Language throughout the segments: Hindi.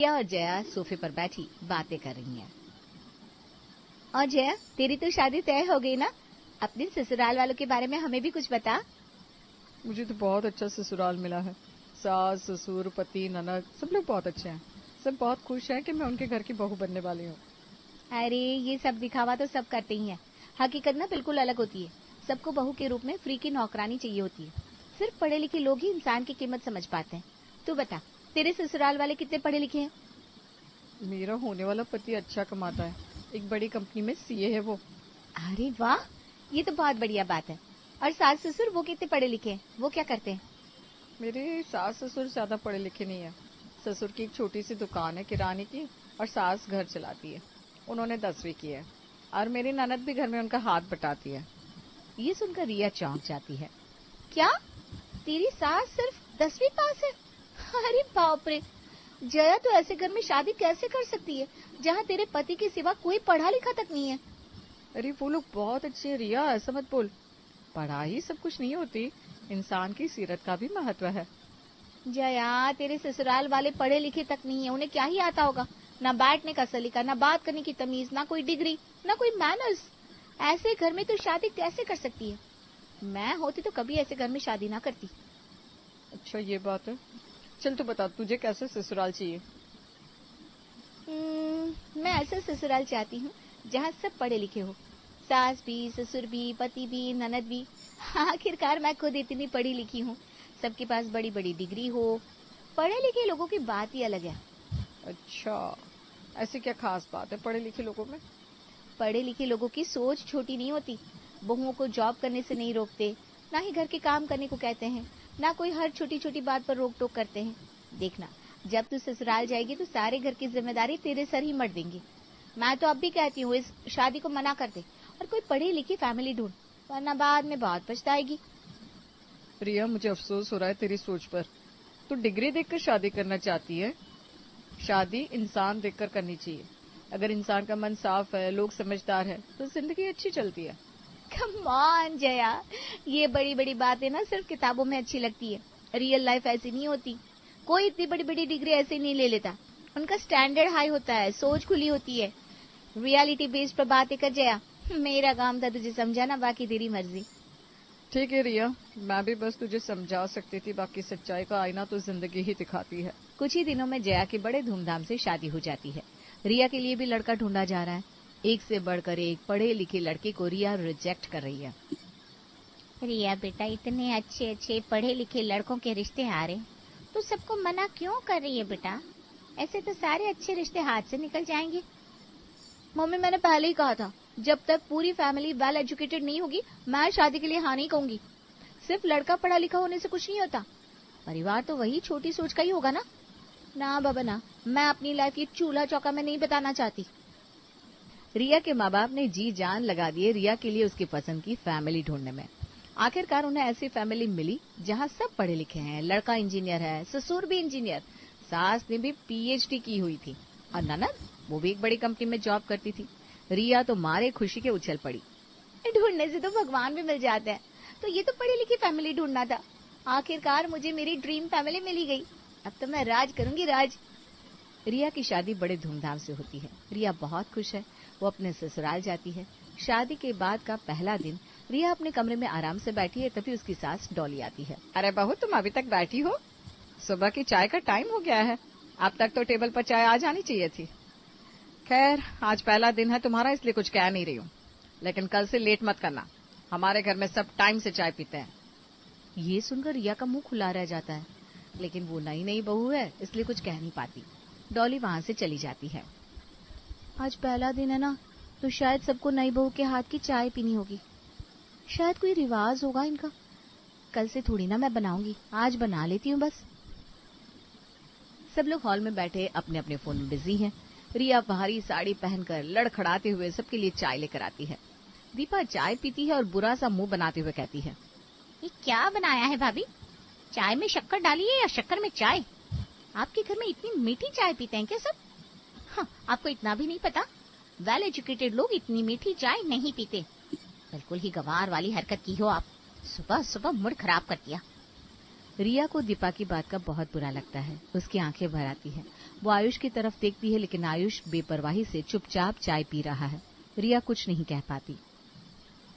रिया और जया सोफे पर बैठी बातें कर रही हैं। और जया, तेरी तो शादी तय हो गई ना? अपने ससुराल वालों के बारे में हमें भी कुछ बता। मुझे तो बहुत अच्छा ससुराल मिला है। सास, ससुर, पति, ननद सब लोग बहुत अच्छे हैं। सब बहुत खुश हैं कि मैं उनके घर की बहू बनने वाली हूँ। अरे ये सब दिखावा तो सब करते ही हैं। हकीकत ना बिल्कुल अलग होती है। सबको बहू के रूप में फ्री की नौकरानी चाहिए होती है। सिर्फ पढ़े लिखे लोग ही इंसान की कीमत समझ पाते हैं। तू बता, तेरे ससुराल वाले कितने पढ़े लिखे हैं? मेरा होने वाला पति अच्छा कमाता है। एक बड़ी कंपनी में सीए है वो। अरे वाह, ये तो बहुत बढ़िया बात है। और सास ससुर वो कितने पढ़े लिखे हैं? वो क्या करते हैं? मेरे सास ससुर ज्यादा पढ़े लिखे नहीं है। ससुर की एक छोटी सी दुकान है किराने की, और सास घर चलाती है। उन्होंने 10वीं की है। और मेरी ननद भी घर में उनका हाथ बटाती है। ये सुनकर रिया चौंक जाती है। क्या, तेरी सास सिर्फ 10वीं पास है? अरे बाप रे, जया तो ऐसे घर में शादी कैसे कर सकती है जहाँ तेरे पति के सिवा कोई पढ़ा लिखा तक नहीं है? अरे वो लोग बहुत अच्छे हैं रिया, ऐसा मत बोल। पढ़ाई सब कुछ नहीं होती, इंसान की सीरत का भी महत्व है। जया, तेरे ससुराल वाले पढ़े लिखे तक नहीं है, उन्हें क्या ही आता होगा? ना बैठने का सलीका, ना बात करने की तमीज, ना कोई डिग्री, ना कोई मैनर्स। ऐसे घर में तो शादी कैसे कर सकती है? मैं होती तो कभी ऐसे घर में शादी ना करती। अच्छा ये बात है। चल तू बता, तुझे कैसे ससुराल चाहिए? मैं ऐसा ससुराल चाहती हूँ जहाँ सब पढ़े लिखे हो। सास भी, ससुर भी, पति भी, ननद भी। आखिरकार मैं खुद इतनी पढ़ी लिखी हूँ। सबके पास बड़ी बड़ी डिग्री हो। पढ़े लिखे लोगों की बात ही अलग है। अच्छा, ऐसी क्या खास बात है पढ़े लिखे लोगों में? पढ़े लिखे लोगों की सोच छोटी नहीं होती। बहुओं को जॉब करने से नहीं रोकते, ना ही घर के काम करने को कहते हैं, ना कोई हर छोटी छोटी बात पर रोक टोक करते हैं। देखना, जब तू ससुराल जाएगी तो सारे घर की जिम्मेदारी तेरे सर ही मर देंगी। मैं तो अब भी कहती हूँ इस शादी को मना कर दे और कोई पढ़ी लिखी फैमिली ढूंढ, वरना बाद में बहुत पछताएगी। रिया, मुझे अफसोस हो रहा है तेरी सोच पर। तू डिग्री देखकर शादी करना चाहती है। शादी इंसान देखकर करनी चाहिए। अगर इंसान का मन साफ है, लोग समझदार है, तो जिंदगी अच्छी चलती है। कम ऑन जया, ये बड़ी बड़ी बातें ना सिर्फ किताबों में अच्छी लगती है। रियल लाइफ ऐसी नहीं होती। कोई इतनी बड़ी बड़ी डिग्री ऐसे नहीं ले लेता। उनका स्टैंडर्ड हाई होता है, सोच खुली होती है। रियलिटी बेस्ड पर बातें कर जया। मेरा काम था तुझे समझाना, बाकी तेरी मर्जी। ठीक है रिया, मैं भी बस तुझे समझा सकती थी, बाकी सच्चाई का आईना तो जिंदगी ही दिखाती है। कुछ ही दिनों में जया की बड़े धूमधाम से शादी हो जाती है। रिया के लिए भी लड़का ढूंढा जा रहा है। एक से बढ़कर एक पढ़े लिखे लड़के को रिया रिजेक्ट कर रही है। रिया बेटा, इतने अच्छे अच्छे पढ़े लिखे लड़कों के रिश्ते आ रहे, तो सबको मना क्यों कर रही है बेटा? ऐसे तो सारे अच्छे रिश्ते हाथ से निकल जाएंगे। मम्मी, मैंने पहले ही कहा था, जब तक पूरी फैमिली वेल एजुकेटेड नहीं होगी मैं शादी के लिए हाँ नहीं कहूंगी। सिर्फ लड़का पढ़ा लिखा होने से कुछ नहीं होता। परिवार तो वही छोटी सोच का ही होगा ना। ना बाबा ना, मैं अपनी लाइफ ये चूल्हा चौका में नहीं बताना चाहती। रिया के माँ बाप ने जी जान लगा दिए रिया के लिए उसकी पसंद की फैमिली ढूंढने में। आखिरकार उन्हें ऐसी फैमिली मिली जहाँ सब पढ़े लिखे हैं। लड़का इंजीनियर है, ससुर भी इंजीनियर, सास ने भी पीएचडी की हुई थी, और ननद वो भी एक बड़ी कंपनी में जॉब करती थी। रिया तो मारे खुशी के उछल पड़ी। ढूंढने से तो भगवान भी मिल जाते हैं, तो ये तो पढ़ी लिखी फैमिली ढूंढना था। आखिरकार मुझे मेरी ड्रीम फैमिली मिली गई। अब तो मैं राज करूंगी, राज। रिया की शादी बड़े धूमधाम से होती है। रिया बहुत खुश है। वो अपने ससुराल जाती है। शादी के बाद का पहला दिन रिया अपने कमरे में आराम से बैठी है, तभी उसकी सास डॉली आती है। अरे बहू, तुम अभी तक बैठी हो? सुबह की चाय का टाइम हो गया है। अब तक तो टेबल पर चाय आ जानी चाहिए थी। खैर, आज पहला दिन है तुम्हारा, इसलिए कुछ कह नहीं रही हूँ, लेकिन कल से लेट मत करना। हमारे घर में सब टाइम से चाय पीते हैं। ये सुनकर रिया का मुंह खुला रह जाता है, लेकिन वो नई नई बहू है, इसलिए कुछ कह नहीं पाती। डॉली वहां से चली जाती है। आज पहला दिन है ना, तो शायद सबको नई बहू के हाथ की चाय पीनी होगी। शायद कोई रिवाज होगा इनका। कल से थोड़ी ना मैं बनाऊंगी, आज बना लेती हूँ बस। सब लोग हॉल में बैठे अपने अपने फोन में बिजी हैं। रिया भारी साड़ी पहनकर लड़खड़ाते हुए सबके लिए चाय लेकर आती है। दीपा चाय पीती है और बुरा सा मुंह बनाते हुए कहती है, ये क्या बनाया है भाभी? चाय में शक्कर डाली है या शक्कर में चाय? आपके घर में इतनी मीठी चाय पीते हैं क्या सब? हाँ, आपको इतना भी नहीं पता, वेल एजुकेटेड लोग इतनी मीठी चाय नहीं पीते। बिल्कुल ही गंवार वाली हरकत की हो आप, सुबह सुबह मूड खराब कर दिया। रिया को दीपा की बात का बहुत बुरा लगता है। उसकी आंखें भर आती है। वो आयुष की तरफ देखती है, लेकिन आयुष बेपरवाही से चुपचाप चाय पी रहा है। रिया कुछ नहीं कह पाती।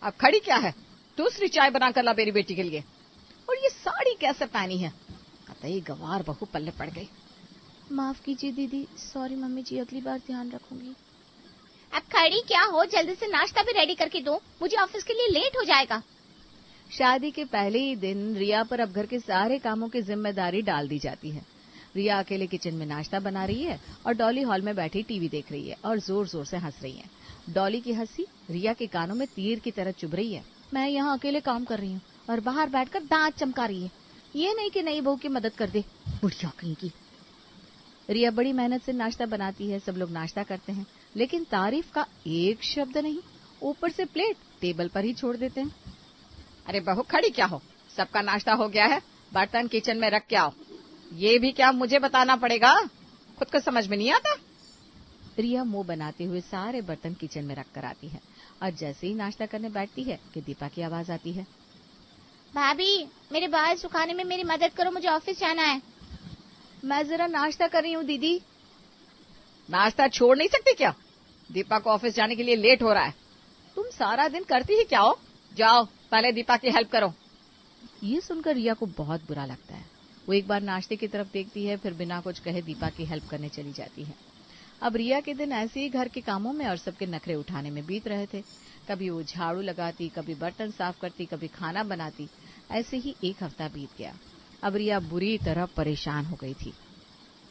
अब खड़ी क्या है? दूसरी चाय बनाकर ला मेरी बेटी के लिए। और ये साड़ी कैसे पहनी है? कतई गवार बहू पल्ले पड़ गई। माफ कीजिए दीदी, सॉरी मम्मी जी, अगली बार ध्यान रखूंगी। अब खड़ी क्या हो, जल्दी से नाश्ता भी रेडी करके दो, मुझे ऑफिस के लिए लेट हो जाएगा। शादी के पहले ही दिन रिया पर अब घर के सारे कामों की जिम्मेदारी डाल दी जाती है। रिया अकेले किचन में नाश्ता बना रही है और डॉली हॉल में बैठी टीवी देख रही है और जोर जोर से हंस रही है। डॉली की हंसी रिया के कानों में तीर की तरह चुभ रही है। मैं यहाँ अकेले काम कर रही हूँ और बाहर बैठकर दांत चमका रही है। ये नहीं कि नई बहू की मदद कर दे, बुढ़िया कहीं की। रिया बड़ी मेहनत से नाश्ता बनाती है। सब लोग नाश्ता करते हैं, लेकिन तारीफ का एक शब्द नहीं। ऊपर से प्लेट टेबल पर ही छोड़ देते हैं। अरे बहू खड़ी क्या हो? सबका नाश्ता हो गया है, बर्तन किचन में रख के आओ। ये भी क्या मुझे बताना पड़ेगा? खुद को समझ में नहीं आता? रिया मुंह बनाते हुए सारे बर्तन किचन में रख कर आती है और जैसे ही नाश्ता करने बैठती है कि दीपा की आवाज आती है। भाभी, मेरे बाल सुखाने में मेरी मदद करो, मुझे ऑफिस जाना है। मैं जरा नाश्ता कर रही हूँ दीदी। नाश्ता छोड़ नहीं सकती क्या? दीपा को ऑफिस जाने के लिए लेट हो रहा है। तुम सारा दिन करती ही क्या हो? जाओ पहले दीपा की हेल्प करो। ये सुनकर रिया को बहुत बुरा लगता है। वो एक बार नाश्ते की तरफ देखती है, फिर बिना कुछ कहे दीपा की हेल्प करने चली जाती है। अब रिया के दिन ऐसे ही घर के कामों में और सबके नखरे उठाने में बीत रहे थे। कभी वो झाड़ू लगाती, कभी बर्तन साफ करती, कभी खाना बनाती। ऐसे ही एक हफ्ता बीत गया। अब रिया बुरी तरह परेशान हो गई थी।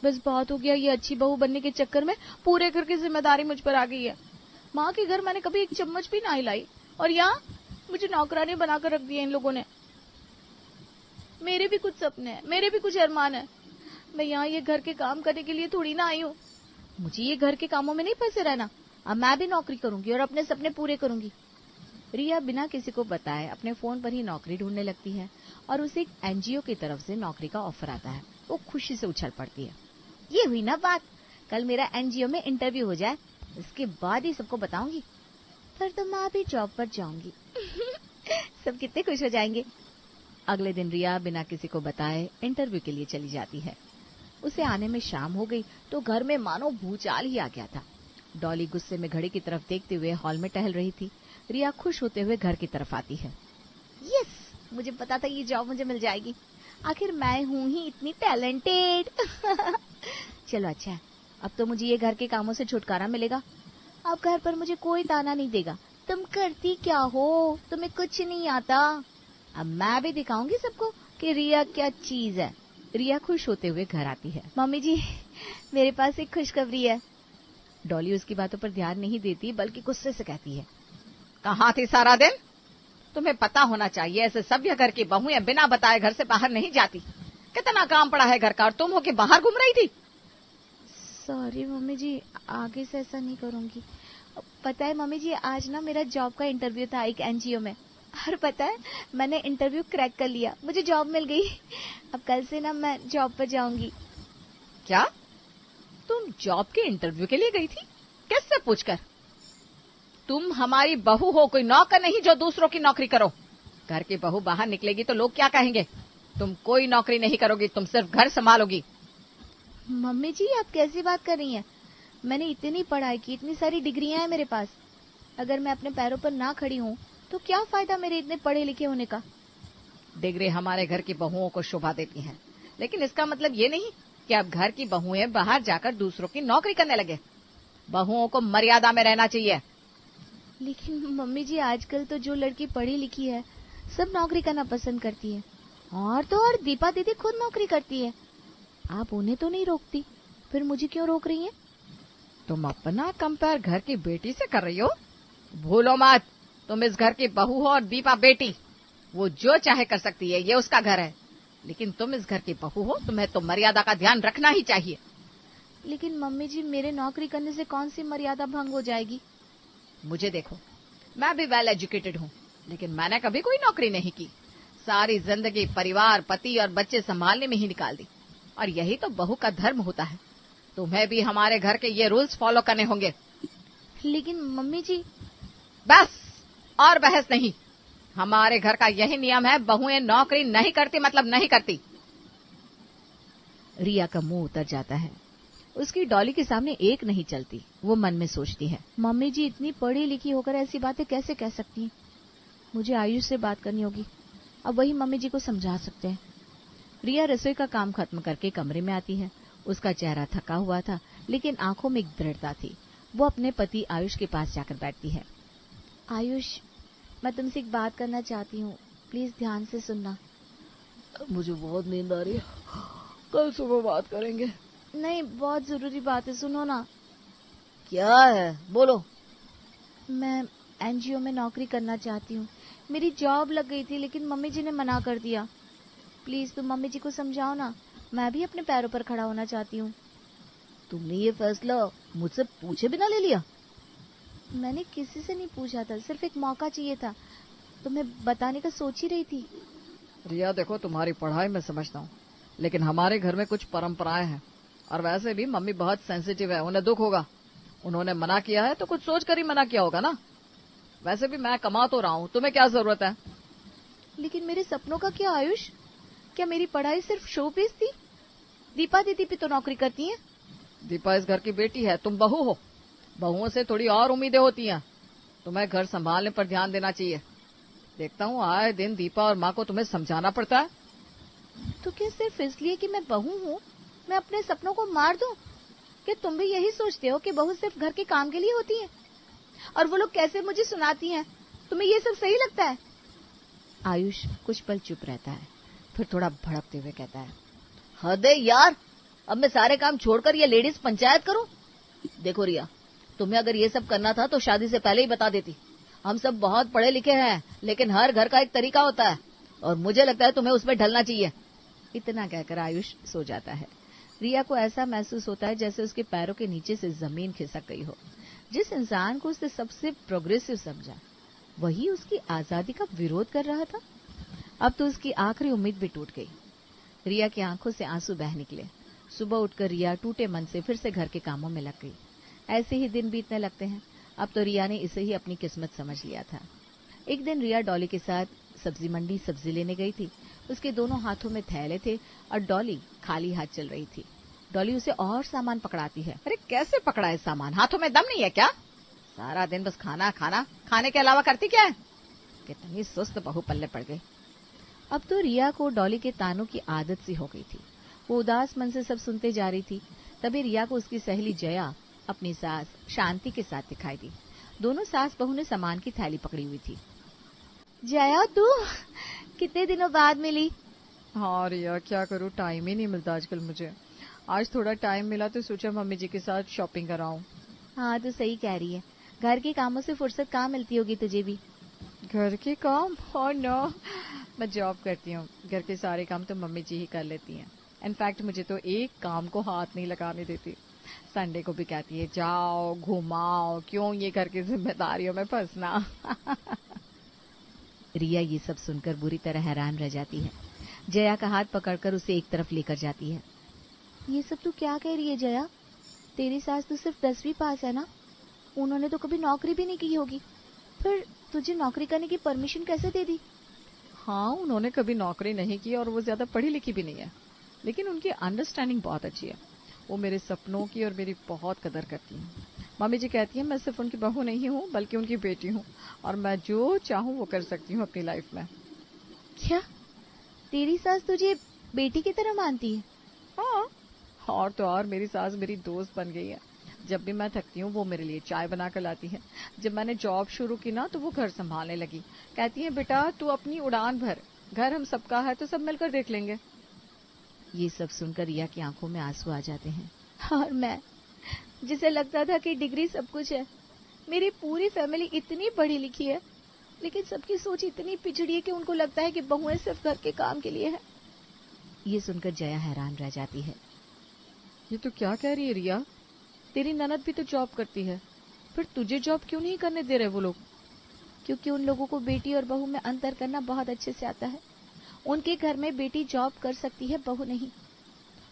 बस बहुत हो गया, ये अच्छी बहू बनने के चक्कर में पूरे घर की जिम्मेदारी मुझ पर आ गई है। माँ के घर मैंने कभी एक चम्मच भी नहीं लाई और यहाँ मुझे नौकरानी बनाकर रख दिया इन लोगों ने। मेरे भी कुछ सपने हैं, मेरे भी कुछ अरमान है। मैं यहाँ ये घर के काम करने के लिए थोड़ी ना आई हूँ। मुझे ये घर के कामों में नहीं फंसे रहना। अब मैं भी नौकरी करूंगी और अपने सपने पूरे करूंगी। रिया बिना किसी को बताए अपने फोन पर ही नौकरी ढूंढने लगती है और उसे एक एनजीओ की तरफ से नौकरी का ऑफर आता है। वो खुशी से उछल पड़ती है। ये हुई ना बात, कल मेरा एनजीओ में इंटरव्यू हो जाए, इसके बाद ही सबको बताऊंगी। फिर तो मैं भी जॉब पर जाऊंगी। सब कितने खुश हो जाएंगे। अगले दिन रिया बिना किसी को बताए इंटरव्यू के लिए चली जाती है। उसे आने में शाम हो गई तो घर में मानो भूचाल ही आ गया था। डॉली गुस्से में घड़ी की तरफ देखते हुए हॉल में टहल रही थी। रिया खुश होते हुए घर की तरफ आती है। यस, मुझे पता था ये जॉब मुझे मिल जाएगी। आखिर मैं हूँ ही इतनी टैलेंटेड। चलो अच्छा है, अब तो मुझे ये घर के कामों से छुटकारा मिलेगा। अब घर पर मुझे कोई ताना नहीं देगा। तुम करती क्या हो, तुम्हें कुछ नहीं आता। अब मैं भी दिखाऊंगी सबको कि रिया क्या चीज है। रिया खुश होते हुए घर आती है। मम्मी जी, मेरे पास एक खुशखबरी है। डॉली उसकी बातों पर ध्यान नहीं देती, बल्कि गुस्से से कहती है, कहाँ थी सारा दिन? तुम्हें पता होना चाहिए, ऐसे सभ्य घर की बहुएं बिना बताए घर से बाहर नहीं जाती। कितना काम पड़ा है घर का और तुम हो के बाहर घूम रही थी। सॉरी मम्मी जी, आगे से ऐसा नहीं करूंगी। पता है मम्मी जी, आज ना मेरा जॉब का इंटरव्यू था एक एनजीओ में, और पता है मैंने इंटरव्यू क्रैक कर लिया, मुझे जॉब मिल गई। अब कल से ना मैं जॉब पर जाऊंगी। क्या तुम जॉब के इंटरव्यू के लिए गई थी? किससे पूछकर? तुम हमारी बहू हो, कोई नौकर नहीं जो दूसरों की नौकरी करो। घर की बहू बाहर निकलेगी तो लोग क्या कहेंगे? तुम कोई नौकरी नहीं करोगी, तुम सिर्फ घर संभालोगी। मम्मी जी, आप कैसी बात कर रही हैं? मैंने इतनी पढ़ाई की, इतनी सारी डिग्रियां हैं मेरे पास। अगर मैं अपने पैरों पर ना खड़ी हूँ तो क्या फायदा मेरे इतने पढ़े लिखे होने का। डिग्री हमारे घर की बहुओं को शोभा देती हैं, लेकिन इसका मतलब ये नहीं कि अब घर की बहुएं बाहर जाकर दूसरों की नौकरी करने लगे। बहुओं को मर्यादा में रहना चाहिए। लेकिन मम्मी जी, आजकल तो जो लड़की पढ़ी लिखी है सब नौकरी करना पसंद करती है। और तो और दीपा दीदी खुद नौकरी करती है। आप उन्हें तो नहीं रोकती, फिर मुझे क्यों रोक रही हैं? तुम अपना कंपेयर घर की बेटी से कर रही हो? भूलो मत, तुम इस घर की बहू हो और दीपा बेटी। वो जो चाहे कर सकती है, ये उसका घर है। लेकिन तुम इस घर की बहू हो, तुम्हें तो मर्यादा का ध्यान रखना ही चाहिए। लेकिन मम्मी जी, मेरे नौकरी करने से कौन सी मर्यादा भंग हो जाएगी? मुझे देखो, मैं भी वेल एजुकेटेड हूँ, लेकिन मैंने कभी कोई नौकरी नहीं की। सारी जिंदगी परिवार, पति और बच्चे संभालने में ही निकाल दी, और यही तो बहू का धर्म होता है। तुम्हें भी हमारे घर के ये रूल्स फॉलो करने होंगे। लेकिन मम्मी जी। बस, और बहस नहीं। हमारे घर का यही नियम है, बहुएं नौकरी नहीं करती मतलब नहीं करती। रिया का मुंह उतर जाता है। उसकी डॉली के सामने एक नहीं चलती। वो मन में सोचती है, मम्मी जी इतनी पढ़ी लिखी होकर ऐसी बातें कैसे कह सकती हैं। मुझे आयुष से बात करनी होगी, अब वही मम्मी जी को समझा सकते हैं। रिया रसोई का काम खत्म करके कमरे में आती है। उसका चेहरा थका हुआ था, लेकिन आंखों में एक दृढ़ता थी। वो अपने पति आयुष के पास जाकर बैठती है। आयुष, मैं तुमसे एक बात करना चाहती हूँ, प्लीज ध्यान से सुनना। मुझे बहुत नींद आ रही है, कल सुबह बात करेंगे। नहीं, बहुत जरूरी बात है, सुनो ना। क्या है, बोलो। मैं एनजीओ में नौकरी करना चाहती हूँ। मेरी जॉब लग गई थी, लेकिन मम्मी जी ने मना कर दिया। प्लीज तुम मम्मी जी को समझाओ ना, मैं भी अपने पैरों पर खड़ा होना चाहती हूँ। तुमने ये फैसला मुझसे पूछे बिना ले लिया? मैंने किसी से नहीं पूछा था, सिर्फ एक मौका चाहिए था, तुम्हें बताने का सोच ही रही थी। रिया देखो, तुम्हारी पढ़ाई मैं समझता हूँ, लेकिन हमारे घर में कुछ परंपराएं हैं, और वैसे भी मम्मी बहुत सेंसिटिव है, उन्हें दुख होगा। उन्होंने मना किया है तो कुछ सोच कर ही मना किया होगा ना। वैसे भी मैं कमा तो रहा हूँ, तुम्हें क्या जरूरत है? लेकिन मेरे सपनों का क्या आयुष? क्या मेरी पढ़ाई सिर्फ शो पीस थी? दीपा दीदी भी तो नौकरी करती हैं। दीपा इस घर की बेटी है, तुम बहू हो। बहुओं से थोड़ी और उम्मीदें होती हैं। तुम्हें घर संभालने पर ध्यान देना चाहिए। देखता हूँ आए दिन दीपा और माँ को तुम्हें समझाना पड़ता है। तो क्या सिर्फ इसलिए कि मैं बहू हूँ मैं अपने सपनों को मार दूं? क्या तुम भी यही सोचते हो कि बहू सिर्फ घर के काम के लिए होती है? और वो लोग कैसे मुझे सुनाती हैं, तुम्हें ये सब सही लगता है? आयुष कुछ पल चुप रहता है, फिर थोड़ा भड़कते हुए कहता है, हद है यार, अब मैं सारे काम छोड़कर ये लेडीज पंचायत करूं? देखो रिया, तुम्हें अगर ये सब करना था तो शादी से पहले ही बता देती। हम सब बहुत पढ़े लिखे हैं, लेकिन हर घर का एक तरीका होता है, और मुझे लगता है तुम्हें उसमें ढलना चाहिए। इतना कहकर आयुष सो जाता है। रिया को ऐसा महसूस होता है जैसे उसके पैरों के नीचे से जमीन खिसक गई हो। जिस इंसान को उसने सबसे प्रोग्रेसिव समझा, वही उसकी आजादी का विरोध कर रहा था। अब तो उसकी आखिरी उम्मीद भी टूट गई। रिया की आंखों से आंसू बह निकले। सुबह उठकर रिया टूटे मन से फिर से घर के कामों में लग गई। ऐसे ही दिन बीतने लगते हैं। अब तो रिया ने इसे ही अपनी किस्मत समझ लिया था। एक दिन रिया डॉली के साथ सब्जी मंडी सब्जी लेने गई थी। उसके दोनों हाथों में थैले थे और डॉली खाली हाथ चल रही थी। डॉली उसे और सामान पकड़ाती है। अरे कैसे पकड़ाए सामान, हाथों में दम नहीं है क्या? सारा दिन बस खाना खाना, खाने के अलावा करती क्या है? कितनी सुस्त बहू पल्ले पड़ गई। अब तो रिया को डॉली के तानों की आदत सी हो गई थी। वो उदास मन से सब सुनते जा रही थी। तभी रिया को उसकी सहेली जया अपनी सास शांति के साथ दिखाई दी। दोनों सास बहू ने सामान की थैली पकड़ी हुई थी। जया, तू कितने दिनों बाद मिली? हाँ रिया, क्या करूँ, टाइम ही नहीं मिलता आजकल मुझे। आज थोड़ा टाइम मिला तो सोचा मम्मी जी के साथ शॉपिंग कराऊं। हाँ, तो सही कह रही है। घर के कामों से फुर्सत कहाँ मिलती होगी तुझे भी? घर के काम? और नो, मैं जॉब करती हूँ। घर के सारे काम तो मम्मी जी ही कर लेती हैं। इनफैक्ट मुझे तो एक काम को हाथ नहीं लगाने देती। संडे को भी कहती है जाओ घुमाओ, क्यों ये घर की जिम्मेदारियों में फंसना। रिया ये सब सुनकर बुरी तरह हैरान रह जाती है। जया का हाथ पकड़कर उसे एक तरफ लेकर जाती है। ये सब तू क्या कह रही है जया? तेरी सास तो सिर्फ 10वीं पास है ना, उन्होंने तो कभी नौकरी भी नहीं की होगी, फिर तुझे नौकरी करने की परमिशन कैसे दे दी? हाँ, उन्होंने कभी नौकरी नहीं की और वो ज्यादा पढ़ी लिखी भी नहीं है, लेकिन उनकी अंडरस्टैंडिंग बहुत अच्छी है। वो मेरे सपनों की और मेरी बहुत कदर करती हैं। मम्मी जी कहती हैं मैं सिर्फ उनकी बहू नहीं हूँ बल्कि उनकी बेटी हूँ, और मैं जो चाहूँ वो कर सकती हूँ अपनी लाइफ में। क्या तेरी सास तुझे बेटी की तरह मानती है? हाँ, और तो और मेरी सास मेरी दोस्त बन गई है। जब भी मैं थकती हूँ वो मेरे लिए चाय बना कर लाती है। जब मैंने जॉब शुरू की ना तो वो घर संभालने लगी। कहती है बेटा तू अपनी उड़ान भर, घर हम सबका है तो सब मिलकर देख लेंगे। ये सब सुनकर रिया की आंखों में आंसू आ जाते हैं। और मैं, जिसे लगता था कि डिग्री सब कुछ है, मेरी पूरी फैमिली इतनी पढ़ी लिखी है, लेकिन सबकी सोच इतनी पिछड़ी है कि उनको लगता है कि बहुएं सिर्फ घर के काम के लिए है। ये सुनकर जया हैरान रह जाती है। ये तो क्या कह रही है रिया? तेरी ननद भी तो जॉब करती है, फिर तुझे जॉब क्यों नहीं करने दे रहे वो लोग? क्योंकि उन लोगों को बेटी और बहू में अंतर करना बहुत अच्छे से आता है। उनके घर में बेटी जॉब कर सकती है, बहू नहीं।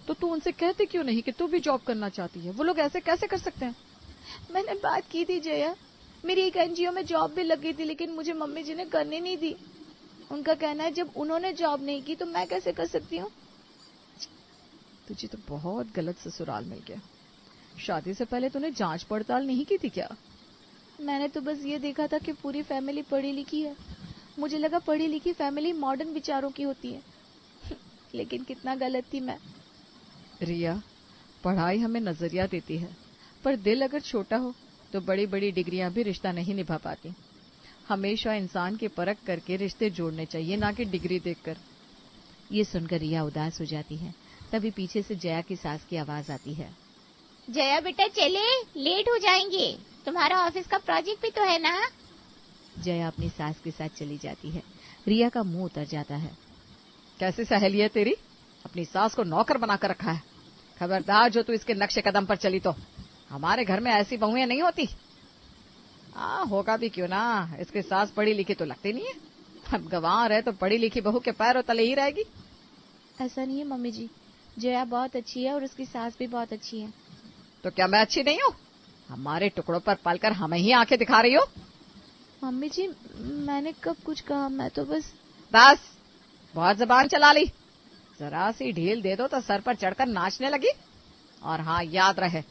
तो तू उनसे कहते क्यों नहीं कि तू भी जॉब करना चाहती है? वो लोग ऐसे कैसे कर सकते हैं? मैंने बात की थी जया, मेरी एक एनजीओ में जॉब भी लगी थी, लेकिन मुझे मम्मी जी ने करने नहीं दी। उनका कहना है जब उन्होंने जॉब नहीं की तो मैं कैसे कर सकती हूँ। तुझे तो बहुत गलत ससुराल मिल गया। शादी से पहले तूने जांच पड़ताल नहीं की थी क्या? मैंने तो बस ये देखा था कि पूरी फैमिली पढ़ी लिखी है। मुझे लगा पढ़ी लिखी फैमिली मॉडर्न विचारों की होती है। लेकिन कितना गलत थी मैं। रिया, पढ़ाई हमें नजरिया देती है, पर दिल अगर छोटा हो तो बड़ी बड़ी डिग्रियां भी रिश्ता नहीं निभा पाती। हमेशा इंसान की परख करके रिश्ते जोड़ने चाहिए, ना कि डिग्री देखकर। ये सुनकर रिया उदास हो जाती है। तभी पीछे से जया की सास की आवाज आती है। जया बेटा चले, लेट हो जाएंगे, तुम्हारा ऑफिस का प्रोजेक्ट भी तो है ना। जया अपनी सास के साथ चली जाती है। रिया का मुंह उतर जाता है। कैसी सहेली है तेरी, अपनी सास को नौकर बनाकर रखा है। खबरदार जो तू इसके नक्शे कदम पर चली तो। हमारे घर में ऐसी बहुएं नहीं होती। होगा भी क्यों ना, इसकी सास पढ़ी लिखी तो लगती नहीं है। अब गंवार है तो पढ़ी लिखी बहू के पैरों तले ही रहेगी। ऐसा नहीं है मम्मी जी, जया बहुत अच्छी है और उसकी सास भी बहुत अच्छी है। तो क्या मैं अच्छी नहीं हूँ? हमारे टुकड़ों पर पलकर हमें ही आंखें दिखा रही हो। मम्मी जी, मैंने कब कुछ कहा, मैं तो बस बहुत जबान चला ली। जरा सी ढील दे दो तो सर पर चढ़कर नाचने लगी। और हाँ, याद रहे,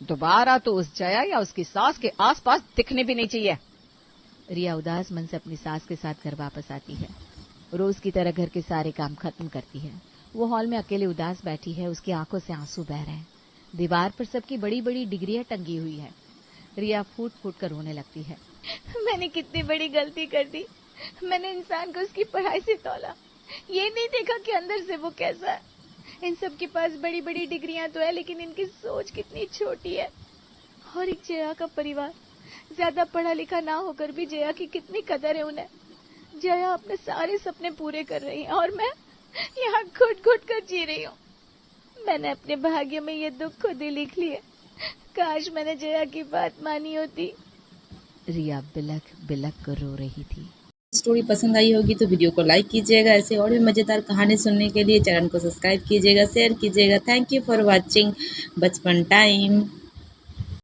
दोबारा तो उस जया या उसकी सास के आसपास दिखने भी नहीं चाहिए। रिया उदास मन से अपनी सास के साथ घर वापस आती है। रोज की तरह घर के सारे काम खत्म करती है। वो हॉल में अकेले उदास बैठी है। उसकी आंखों से आंसू बह रहे हैं। दीवार पर सबकी बड़ी बड़ी डिग्रियां टंगी हुई है। रिया फूट फूट कर रोने लगती है। मैंने कितनी बड़ी गलती कर दी। मैंने इंसान को उसकी पढ़ाई से तौला, ये नहीं देखा कि अंदर से वो कैसा है। इन सब के पास बड़ी बड़ी डिग्रियां तो है, लेकिन इनकी सोच कितनी छोटी है। और एक जया का परिवार, ज्यादा पढ़ा लिखा ना होकर भी जया की कितनी कदर है उन्हें। जया अपने सारे सपने पूरे कर रही है और मैं यहाँ घुट घुट कर जी रही हूँ। मैंने अपने भाग्य में ये दुख खुद ही लिख लिए। काश मैंने जया की बात मानी होती। रिया बिलख बिलख कर रो रही थी। स्टोरी पसंद आई होगी तो वीडियो को लाइक कीजिएगा। ऐसे और भी मजेदार कहानी सुनने के लिए चैनल को सब्सक्राइब कीजिएगा, शेयर कीजिएगा। थैंक यू फॉर वॉचिंग बचपन टाइम।